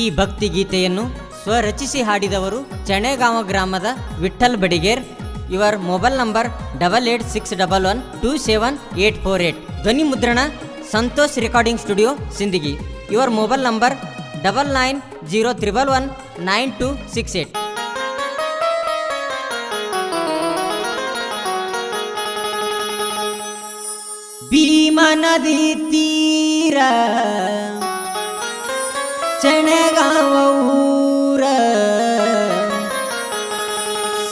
ಈ ಭಕ್ತಿ ಗೀತೆಯನ್ನು ಸ್ವರಚಿಸಿ ಹಾಡಿದವರು ಚಣೆಗಾಂವ ಗ್ರಾಮದ ವಿಠ್ಠಲ್ ಬಡಿಗೇರ್. ಇವರ ಮೊಬೈಲ್ ನಂಬರ್ 8861127848. ಧ್ವನಿ ಮುದ್ರಣ ಸಂತೋಷ್ ರೆಕಾರ್ಡಿಂಗ್ ಸ್ಟುಡಿಯೋ ಸಿಂದಗಿ. ಇವರ ಮೊಬೈಲ್ ನಂಬರ್ 9901119268. ಭೀಮಾ ನದಿ ತೀರ ಚಣೆಗಾಂವ ಊರ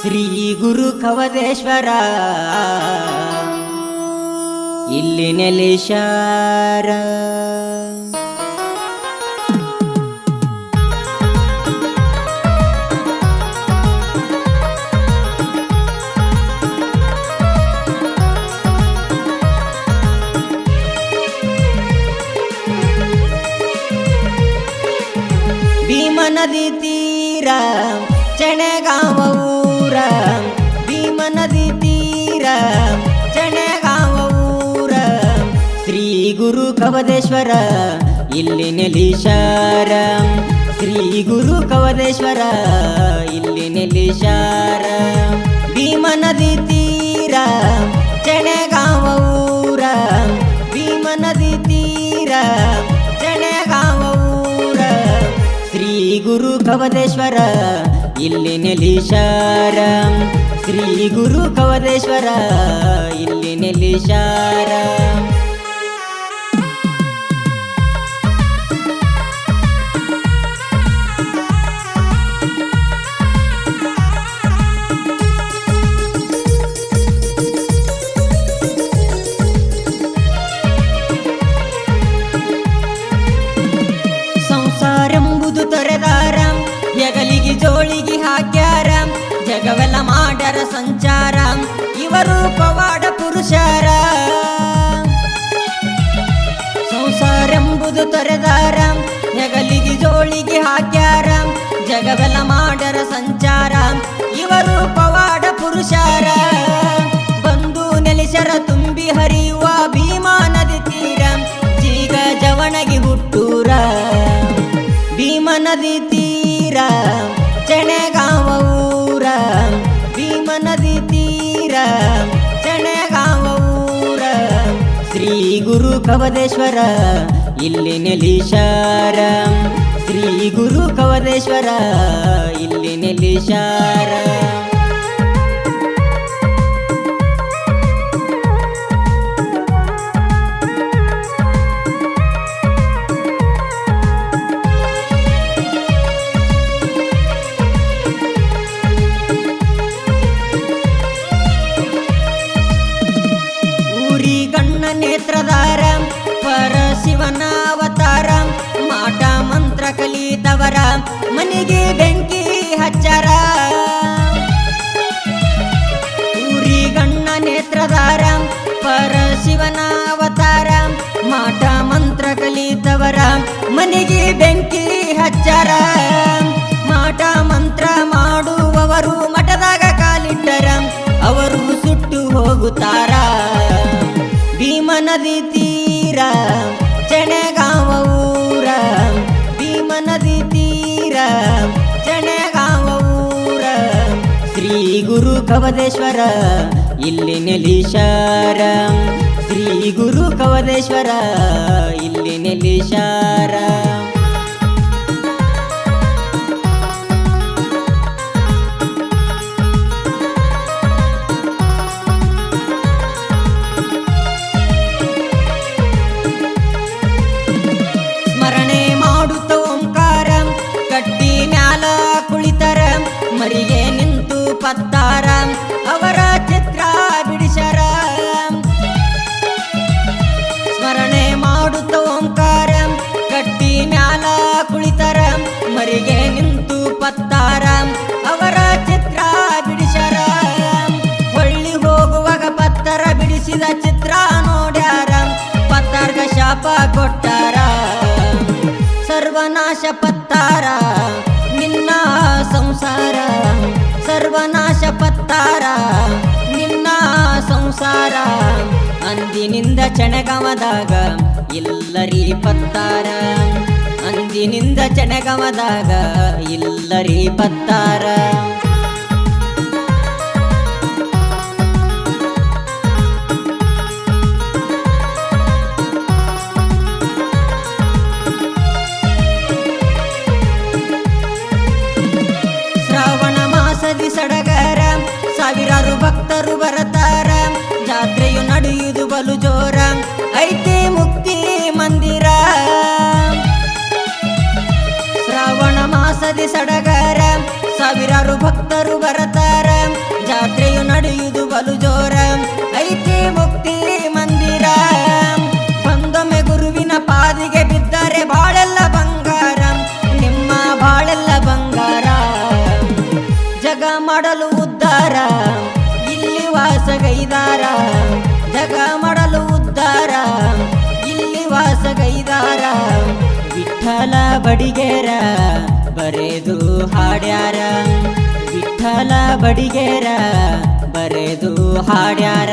ಶ್ರೀ ಗುರು ಕವದೇಶ್ವರ ಇಲ್ಲಿ ನೆಲೆಶಾರ. ಭೀಮಾ ನದಿ ತೀರ ಚಣೆಗಾಂವ ಊರ, ಭೀಮಾ ನದಿ ತೀರ ಚಣೆಗಾಂವ ಊರ ಶ್ರೀ ಗುರು ಕವದೇಶ್ವರ ಇಲ್ಲಿ ನೆಲೆಶಾರ. ಶ್ರೀ ಗುರು ಕವದೇಶ್ವರ ಇಲ್ಲಿ ನೆಲೆಶಾರ. ಭೀಮಾ ನದಿ ತೀರ ಚಣೆಗಾಂವ ಊರ, ಭೀಮಾ ನದಿ ತೀರ ಚಣೆಗಾಂವ ಊರ ಶ್ರೀ ಗುರು ಕವದೇಶ್ವರ ಇಲ್ಲಿ ನೆಲೆಶಾರ. ಶ್ರೀ ಗುರು ಕವದೇಶ್ವರ ಇಲ್ಲಿ ನೆಲೆಶಾರ. ಸಂಸಾರೆಂಬುದು ತೊರೆದಾರ, ಹೆಗಲಿಗೆ ಜೋಳಿಗೆ ಹಾಕ್ಯಾರ, ಜಗವೆಲ್ಲ ಮಾಡ್ಯಾರ ಸಂಚಾರ, ಇವರು ಪವಾಡ ಪುರುಷರ. ಸಂಸಾರೆಂಬುದು ತೊರೆದಾರ, ಹೆಗಲಿಗೆ ಜೋಳಿಗೆ ಹಾಕ್ಯಾರ, ಜಗವೆಲ್ಲ ಮಾಡ್ಯಾರ ಸಂಚಾರ, ಇವರು ಪವಾಡ ಪುರುಷರ. ಬಂದು ನೆಲೆಸರ ತುಂಬಿ ಹರಿಯುವ ಭೀಮಾ ನದಿ ತೀರ, ಜೀಗ ಜವಣಗಿ ಹುಟ್ಟೂರ. ಭೀಮಾ ನದಿ ತೀರ ಚಣೆಗಾಂವ ಊರ, ಭೀಮಾ ನದಿ ತೀರ ಚಣೆಗಾಂವ ಊರ ಶ್ರೀ ಗುರು ಕವದೇಶ್ವರ ಇಲ್ಲಿ ನೆಲೆಶಾರ. ಶ್ರೀ ಗುರು ಕವದೇಶ್ವರ ಇಲ್ಲಿ ನೆಲೆಶಾರ. ನೇತ್ರದಾರ ಪರ ಶಿವನ ಅವತಾರ, ಮಾಟ ಮಂತ್ರ ಕಲಿತವರ ಮನೆಗೆ ಬೆಂಕಿ ಹಚ್ಚಾರ. ಊರಿ ಗಣ್ಣ ನೇತ್ರದಾರ ಪರ ಶಿವನ ಅವತಾರ, ಮಾಟ ಮಂತ್ರ ಕಲಿತವರ ಮನೆಗೆ ಬೆಂಕಿ ಹಚ್ಚಾರ. ಮಾಟ ಮಂತ್ರ ಮಾಡುವವರು ಮಠದಾಗ ಕಾಲಿಟ್ಟರ, ಅವರು ಸುಟ್ಟು ಹೋಗುತ್ತಾರ. ಭೀಮಾ ನದಿ ತೀರ ಚಣೆಗಾಂವ ಊರ, ಭೀಮಾ ನದಿ ತೀರ ಚಣೆಗಾಂವ ಊರ ಶ್ರೀ ಗುರು ಕವದೇಶ್ವರ ಇಲ್ಲಿ ನೆಲೆಶಾರ. ಶ್ರೀ ಗುರು ಕವದೇಶ್ವರ ಇಲ್ಲಿ ನೆಲೆಶಾರ. ಮರಿಗೆ ನಿಂತು ಪತ್ತಾರ, ಅವರ ಚಿತ್ರ ಬಿಡಿಸರ. ಸ್ಮರಣೆ ಮಾಡುತ್ತ ಓಂಕಾರ ಕಟ್ಟಿ ಮ್ಯಾಲ ಕುಳಿತರ, ಮರಿಗೆ ನಿಂತು ಪತ್ತಾರ, ಅವರ ಚಿತ್ರ ಬಿಡಿಸರ. ಹೊಳ್ಳಿ ಹೋಗುವಾಗ ಪತ್ತರ ಬಿಡಿಸಿದ ಚಿತ್ರ ನೋಡ್ಯಾರ, ಪತ್ತಾರ್ಗ ಶಾಪ ಕೊಟ್ಟಾರ. ಸರ್ವನಾಶ ಪತ್ತಾರ ನಿನ್ನ ಸಂಸಾರ, ಸರ್ವನಾಶ ಪತ್ತಾರ ನಿನ್ನ ಸಂಸಾರ. ಅಂದಿನಿಂದ ಚಣೆಗಾಂವದಾಗ ಇಲ್ಲರಿ ಪತ್ತಾರ, ಅಂದಿನಿಂದ ಚಣಗಮದಾಗ ಇಲ್ಲರಿ ಬತ್ತಾರ. ಶ್ರಾವಣ ಮಾಸದಿ ಸಡಗರ ಸಾವಿರಾರು ಭಕ್ತರು ಬರತಾರ. ಜಾತ್ರೆಯು ನಡೆಯುವುದು ಬಲು ಜೋರ ಐತಿ ಮುಕ್ತಿ ಮಂದಿರ. ಶ್ರಾವಣ ಮಾಸದಿ ಸಡಗರ ಸಾವಿರಾರು ಭಕ್ತರು ಬರತಾರ. ಜಾತ್ರೆಯು ನಡೆಯುವುದು ಬಲು ಜೋರ ಐತಿ ಮುಕ್ತಿ ಮಂದಿರ. ಒಂದೊಮ್ಮೆ ಗುರುವಿನ ಪಾದಿಗೆ ಬಿದ್ದರೆ ಬಾಳೆಲ್ಲ ಬಂಗಾರ, ನಿಮ್ಮ ಬಾಳೆಲ್ಲ ಬಂಗಾರ. ಜಗ ಮಾಡಲು ಉದ್ಧಾರ ಇಲ್ಲಿ ವಾಸಗೈದಾರ. ಜಗ ಮಾಡಲು ಉದ್ಧಾರ ಇಲ್ಲಿ ವಾಸಗೈದಾರ. ವಿಠಲ ಬಡಿಗೇರ ಬರೆದು ಹಾಡ್ಯಾರ. ವಿಠಲ ಬಡಿಗೇರ ಬರೆದು ಹಾಡ್ಯಾರ.